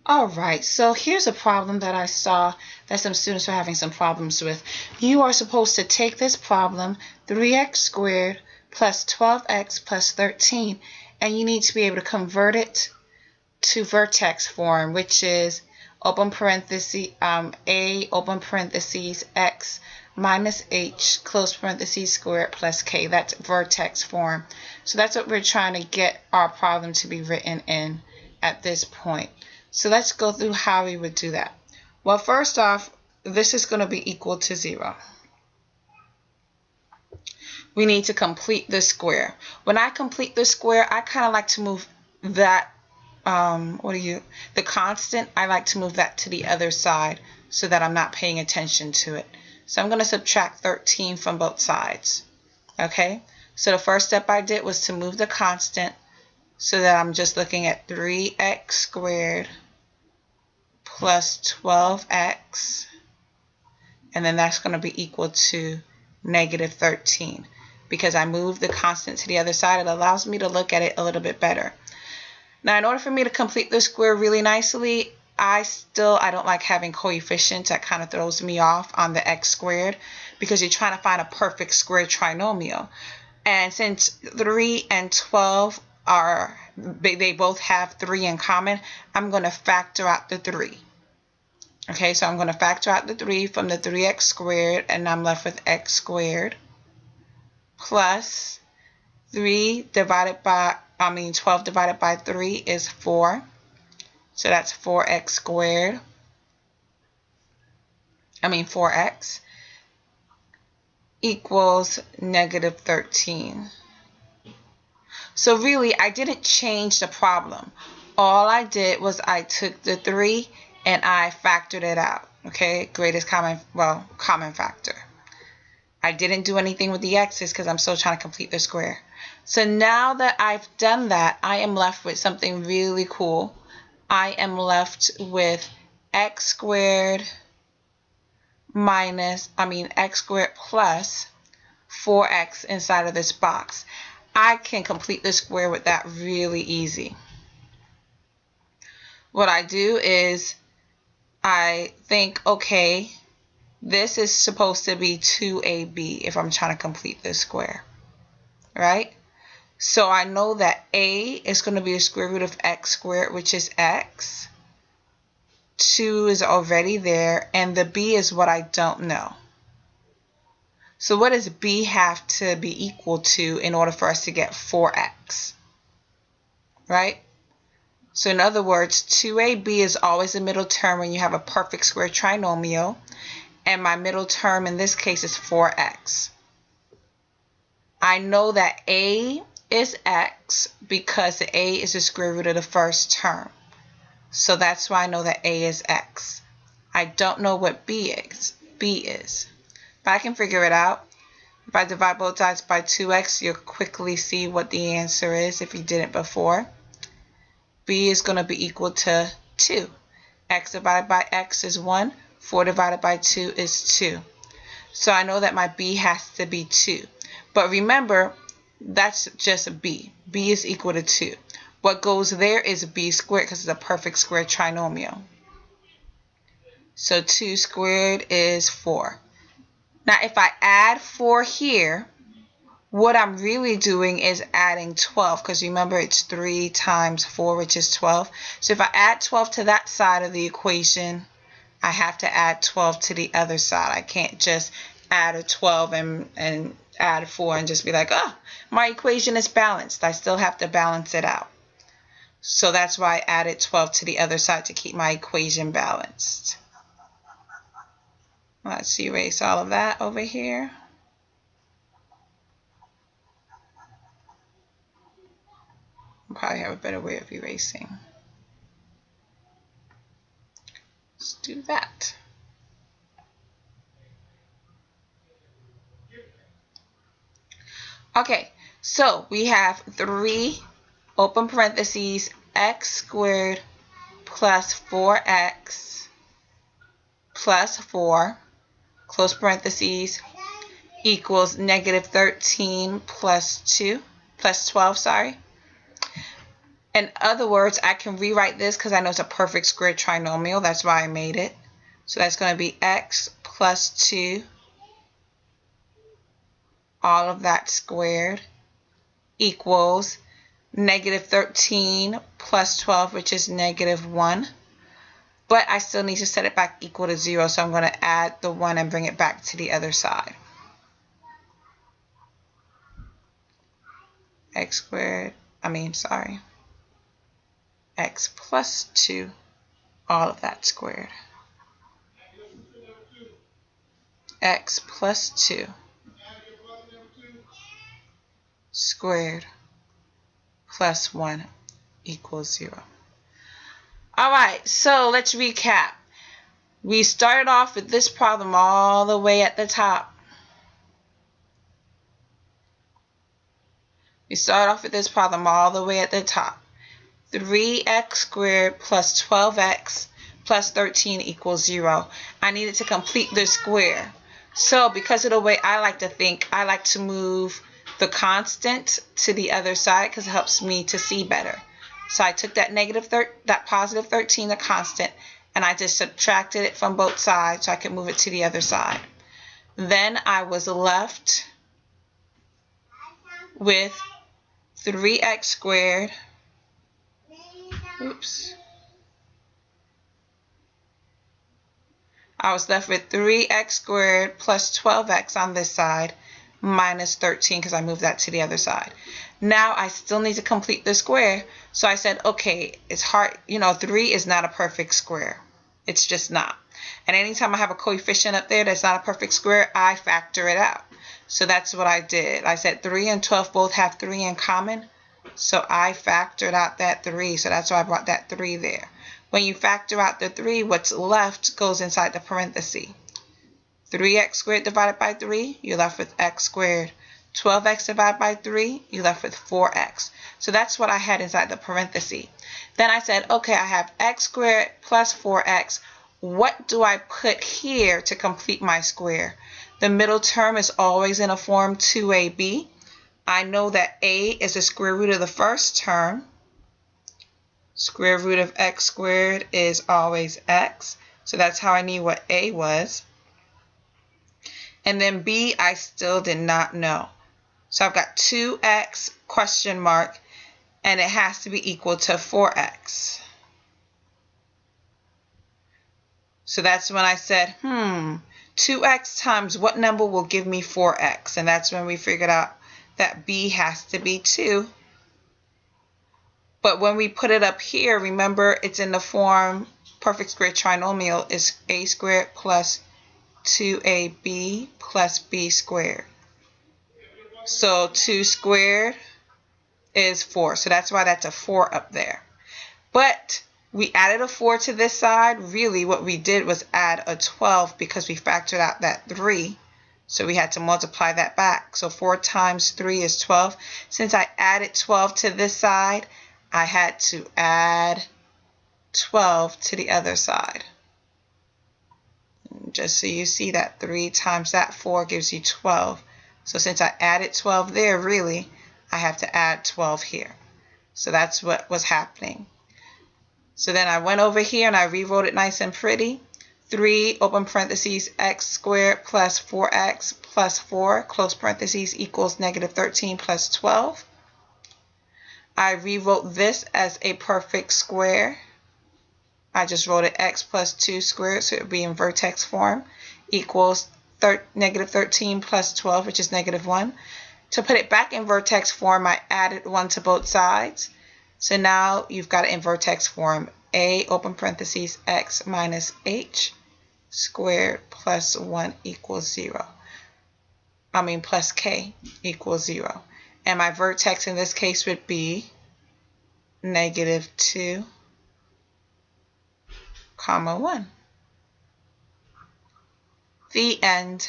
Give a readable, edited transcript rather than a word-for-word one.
All right, so here's a problem that I saw that some students are having some problems with. You are supposed to take this problem, 3x squared plus 12x plus 13, and you need to be able to convert it to vertex form, which is open parenthesis a open parentheses x minus h close parentheses squared plus k. That's vertex form. So that's what we're trying to get our problem to be written in at this point. So let's go through how we would do that. Well, first off, this is going to be equal to 0. We need to complete the square. When I complete the square, I kind of like to move that the constant, I like to move that to the other side so that I'm not paying attention to it. So I'm going to subtract 13 from both sides. Okay, so the first step I did was to move the constant so that I'm just looking at 3x squared plus 12x, and then that's going to be equal to negative 13. Because I moved the constant to the other side, it allows me to look at it a little bit better. Now, in order for me to complete the square really nicely, I don't like having coefficients. That kind of throws me off on the x squared because you're trying to find a perfect square trinomial. And since 3 and 12 they both have 3 in common, I'm going to factor out the 3. Okay, so I'm going to factor out the 3 from the 3x squared, and I'm left with x squared plus 12 divided by 3 is 4. So that's 4x squared. 4x equals negative 13. So really, I didn't change the problem. All I did was I took the 3 and I factored it out. Okay, common factor. I didn't do anything with the x's because I'm still trying to complete the square. So now that I've done that, I am left with something really cool. I am left with x squared x squared plus 4x inside of this box. I can complete the square with that really easy. What I do is I think, okay, this is supposed to be 2ab if I'm trying to complete this square, right? So I know that a is going to be the square root of x squared, which is x. 2 is already there, and the b is what I don't know. So what does b have to be equal to in order for us to get 4x, right? So in other words, 2ab is always the middle term when you have a perfect square trinomial, and my middle term in this case is 4x. I know that a is x because the a is the square root of the first term. So that's why I know that a is x. I don't know what b is. But I can figure it out. If I divide both sides by 2x, you'll quickly see what the answer is if you didn't before. B is going to be equal to 2. X divided by x is 1. 4 divided by 2 is 2. So I know that my b has to be 2. But remember, that's just b. b is equal to 2. What goes there is b squared because it's a perfect square trinomial. So 2 squared is 4. Now if I add 4 here, what I'm really doing is adding 12 because remember it's 3 times 4, which is 12. So if I add 12 to that side of the equation, I have to add 12 to the other side. I can't just add a 12 and add 4 and just be like, oh, my equation is balanced. I still have to balance it out. So that's why I added 12 to the other side to keep my equation balanced. Let's erase all of that over here. I'll probably have a better way of erasing. Let's do that. Okay, so we have 3 open parentheses x squared plus 4x plus 4 close parentheses equals negative 13 plus 12, sorry. In other words, I can rewrite this because I know it's a perfect square trinomial. That's why I made it. So that's going to be x plus 2, all of that squared, equals negative 13 plus 12, which is negative 1. But I still need to set it back equal to 0, so I'm going to add the 1 and bring it back to the other side. X plus 2, all of that squared. X plus 2 squared plus 1 equals 0. All right, so let's recap. We started off with this problem all the way at the top. We started off with this problem all the way at the top. 3x squared plus 12x plus 13 equals 0. I needed to complete this square. So because of the way I like to think, I like to move the constant to the other side because it helps me to see better. So I took that positive 13, the constant, and I just subtracted it from both sides so I could move it to the other side. Then I was left with 3x squared. I was left with 3x squared plus 12x on this side minus 13 because I moved that to the other side. Now I still need to complete the square. So I said, okay, it's hard. 3 is not a perfect square. It's just not. And anytime I have a coefficient up there that's not a perfect square, I factor it out. So that's what I did. I said 3 and 12 both have 3 in common. So I factored out that 3. So that's why I brought that 3 there. When you factor out the 3, what's left goes inside the parenthesis. 3x squared divided by 3, you're left with x squared. 12x divided by 3, you're left with 4x. So that's what I had inside the parenthesis. Then I said, okay, I have x squared plus 4x. What do I put here to complete my square? The middle term is always in a form 2ab. I know that a is the square root of the first term. Square root of x squared is always x. So that's how I knew what a was. And then b, I still did not know. So I've got 2x question mark, and it has to be equal to 4x. So that's when I said, 2x times what number will give me 4x? And that's when we figured out that b has to be 2. But when we put it up here, remember it's in the form perfect square trinomial is a squared plus 2ab plus b squared. So 2 squared is 4. So that's why that's a 4 up there. But we added a 4 to this side. Really what we did was add a 12 because we factored out that 3. So we had to multiply that back. So 4 times 3 is 12. Since I added 12 to this side, I had to add 12 to the other side. Just so you see that 3 times that 4 gives you 12. So since I added 12 there, really, I have to add 12 here. So that's what was happening. So then I went over here and I rewrote it nice and pretty. 3, open parentheses, x squared plus 4x plus 4, close parentheses, equals negative 13 plus 12. I rewrote this as a perfect square. I just wrote it x plus 2 squared, so it would be in vertex form, equals negative 13 plus 12, which is negative 1. To put it back in vertex form, I added 1 to both sides. So now you've got it in vertex form. A, open parentheses, x minus h squared plus 1 equals 0. Plus k equals 0. And my vertex in this case would be negative 2, 1. The end.